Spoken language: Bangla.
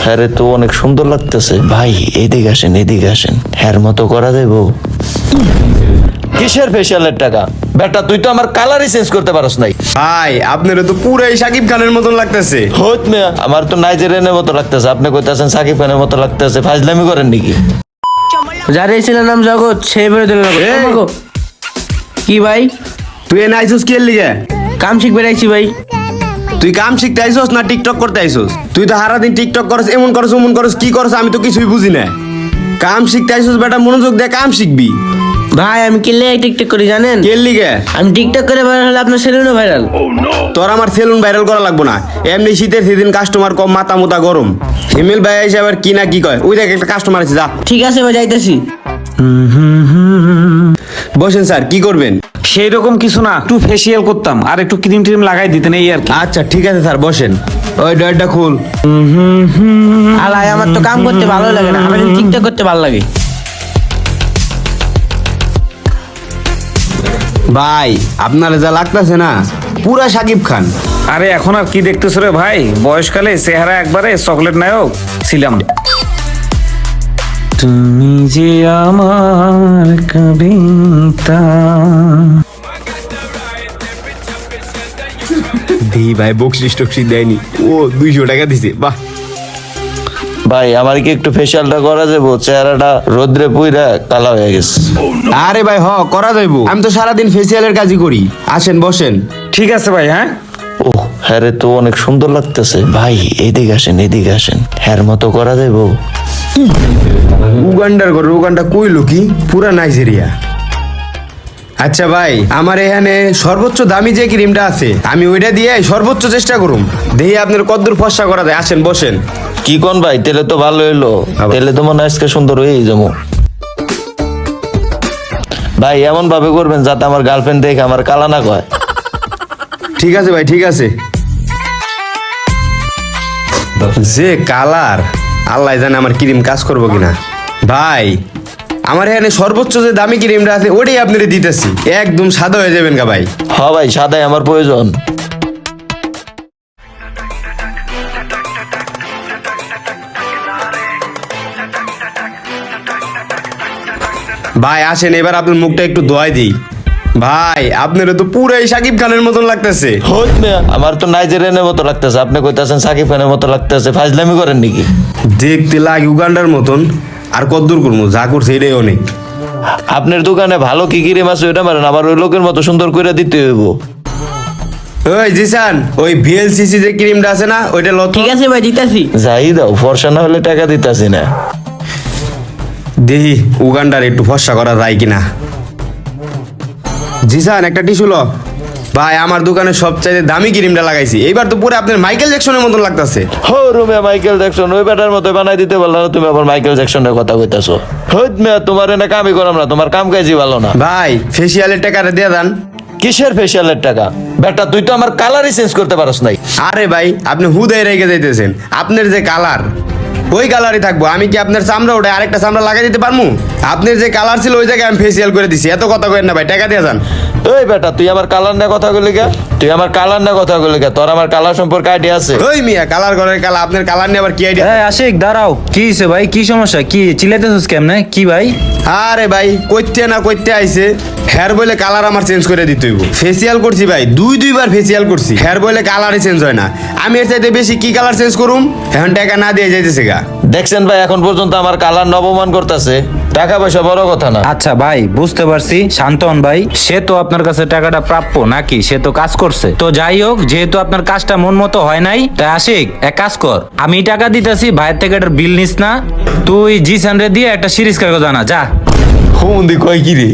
হ্যাঁ রে, তো অনেক সুন্দর লাগতেছে ভাই। এদিকে আসেন, এদিকে আসেন। হ্যার মতো করা যাবো? কিসের ফেসিয়ালের টাকা? বেটা তুই তো আমার কালারই চেঞ্জ করতে পারস নাই। ভাই আপনার তো পুরাই সাকিব খানের মতন লাগতেছে। হইত মিয়া, আমার তো নাইজেরিয়ানের মতো লাগতেছে। আপনি কইতাছেন সাকিব খানের মতো লাগতেছে, ফাজলামি করেন নাকি? যার ছিল নাম জগৎ সে বেরো দিল না। কি ভাই তুই এনে আইসোস কি এর লিগে? কাম শিখবে রাখছি ভাই। তুই কাম শিখতে আইসোস না টিকটক করতে আইসোস? তুই তো সারাদিন টিকটক করস, এমন করস ওমন করস, কি করস আমি তো কিছুই বুঝি না। কাম শিখতে আইসোস বেটা, মনোযোগ দিয়ে কাম শিখবি। ভাই আমি কিনলে টিকটক করি জানেন? কি এর লিগে? আমি টিকটক করে ভাইরাল হলে আপনার সেলুনও ভাইরাল। তোর আমার সেলুন ভাইরাল করা লাগবো না। এমনি শীতের সেদিন কাস্টমার কম, মাথা মুতা গরম। হিমেল ভাই এসে আবার কি না কি কয়, ওই দেখ একটা কাস্টমার আছে, যা। ঠিক আছে ভাই যাইতেছি। বসেন স্যার, কি করবেন? সেই রকম কিছু না, একটু ফেসিয়াল করতাম আর একটু ক্রিম ট্রিম লাগাই দিতেন এই আর কি। আচ্ছা ঠিক আছে স্যার, বসেন। ওই ডয়ারটা খুল। আলাই আমার তো কাম করতে ভালো লাগে না, আমার টিকটক করতে ভালো লাগে। ভাই আপনার যা লাগতেছে না, পুরা সাকিব খান। আরে এখন আর কি দেখতেছো রে ভাই, বয়সকালে চেহারা একবারে চকলেট নায়ক ছিলাম। তুমি যে আমার কবিতা। দি ভাই বকশিস টকশিস দেয়নি, ও 200 টাকা দিছে। বাহ ভাই আমার কি একটু ফেসিয়ালটা করা যাবো? চেহারাটা রোদ্রে পুইরা কালা হয়ে গেছে। আরে ভাই করা যাইবো, আমি তো সারাদিন ফেসিয়ালের কাজই করি। আসেন বসেন। ঠিক আছে ভাই। হ্যাঁ ও হ্যাঁ রে, তো অনেক সুন্দর লাগতেছে ভাই। এদিকে আসেন, এদিকে আসেন। হ্যার মতো করা যাবো? উগান্ডার করে, উগান্ডা কইলো কি? পুরা নাইজেরিয়া। আচ্ছা ভাই, আমার এখানে সর্বোচ্চ দামি যে ক্রিমটা আছে, আমি ওইটা দিয়ে সর্বোচ্চ চেষ্টা করুম। দেখি আপনার কদ্দূর ফর্সা করা যায়। আসেন বসেন। কি কোন ভাই, তেলে তো ভালো হইলো। তেলে তো মনে হয় আজকে সুন্দর হয়েই যাবো। ভাই এমন ভাবে করবেন যাতে আমার গার্লফ্রেন্ড দেখে আমার কালা না কয়। ঠিক আছে ভাই, ঠিক আছে। যে কালার, আল্লাহ জানে আমার ক্রিম কাজ করবো কিনা। ভাই আমার এখানে সর্বোচ্চ যে দামি ক্রিমটা আছে ওটাই আপনারে দিতেছি, একদম সাদা হয়ে যাবেন গা ভাই। হ ভাই, সাদাই আমার প্রয়োজন। ভাই আসেন, এবার আপনার মুখটা একটু ধোয়াই দিই। ভাই আপনারা তো পুরাই সাকিব খানের মতন লাগতেছে। হইত মিয়া, আমার তো নাইজেরিয়ানের মতো লাগতেছে। আপনি কইতাছেন সাকিব খানের মতো লাগতেছে, ফাজলামি করেন নাকি? দেখতে লাগে উগান্ডার মতন, আর কদ্দূর করবো, যা করছে এটাই অনেক। আপনার দোকানে ভালো কি ক্রিম আছে ওইটা মারেন, আবার ওই লোকের মতো সুন্দর করে দিতে হইব। ওই জিসান, ওই ভিএলসিসি যে ক্রিমটা আছে না, ওইটা লত। ঠিক আছে ভাই দিতেছি। যাই দাও, ফর্সা না হলে টাকা দিতাছি না। দেখি উগান্ডার একটু ফর্সা করা যায় কিনা। জিসান একটা টিস্যু ল। ভাই আমার দোকানে সবচাইতে দামি ক্রিমটা লাগাইছি, এইবার তো পুরো আপনার মাইকেল জ্যাকসনের মতন লাগতেছে। হো রুমে মাইকেল জ্যাকসন, ওই ব্যাটার মতো বানাই দিতে পারলো না, তুমি আবার মাইকেল জ্যাকসনের কথা কইতাছো। হইত মিয়া, তোমার এনে কামই করাম না, তোমার কাম কাজই ভালো না। ভাই ফেসিয়ালের টাকাটা দিয়ে দেন। কিসের ফেসিয়ালের টাকা? বেটা তুই তো আমার কালারই চেঞ্জ করতে পারস নাই। আরে ভাই আপনি হুদায় রেখে যাইতেছেন, আপনার যে কালার ওই কালারই থাকবো। আমি কি আপনার চামড়া ওটা আরেকটা চামড়া লাগাই দিতে পারবো? আপনার যে কালার ছিল ওই জায়গায় আমি ফেসিয়াল করে দিছি। এত কথা কইেন না ভাই, টাকা দিয়ে যান। ওই বেটা তুই আমার কালার নিয়ে কথা বলি গে? তুই আমার কালার নিয়ে কথা বলি গে? তোর আমার কালার সম্পর্কে আইডিয়া আছে? ওই মিয়া কালার ঘরের কালার, আপনার কালার নিয়ে আবার কি আইডিয়া? আশিক দাঁড়াও, কি হয়েছে ভাই? কি সমস্যা? কি চিল্লাইতেছিস কেমনে? কি ভাই? আরে ভাই কইতে না কইতে আইছে, হেয়ার বলে কালার আমার চেঞ্জ করে দিতে হইব। ফেসিয়াল করছি ভাই, দুইবার ফেসিয়াল করছি, হেয়ার বলে কালারই চেঞ্জ হয় না। আমি এর চাইতে বেশি কি কালার চেঞ্জ করুম? এখন টাকা না দিয়ে যাইতেছে গা। দেখছেন ভাই, এখন পর্যন্ত আমার কালার নবমান করতেছে। টাকা পয়সা বড় কথা না। আচ্ছা ভাই বুঝতে পারছি, শান্ত হন ভাই। সে তো আপনার কাছে টাকাটা প্রাপ্য নাকি, সে তো কাজ করছে। তো যাই হোক, যেহেতু আপনার কাজটা মন মতো হয় নাই, তাই আশিক এক কাজ কর, আমি টাকা দিতেছি, ভাইয়ের থেকে এটার বিল নিস না। তুই জি সানরে দিয়ে একটা সিরিজ কাগজ আনা যা। হুমন্দি কয় কি রে?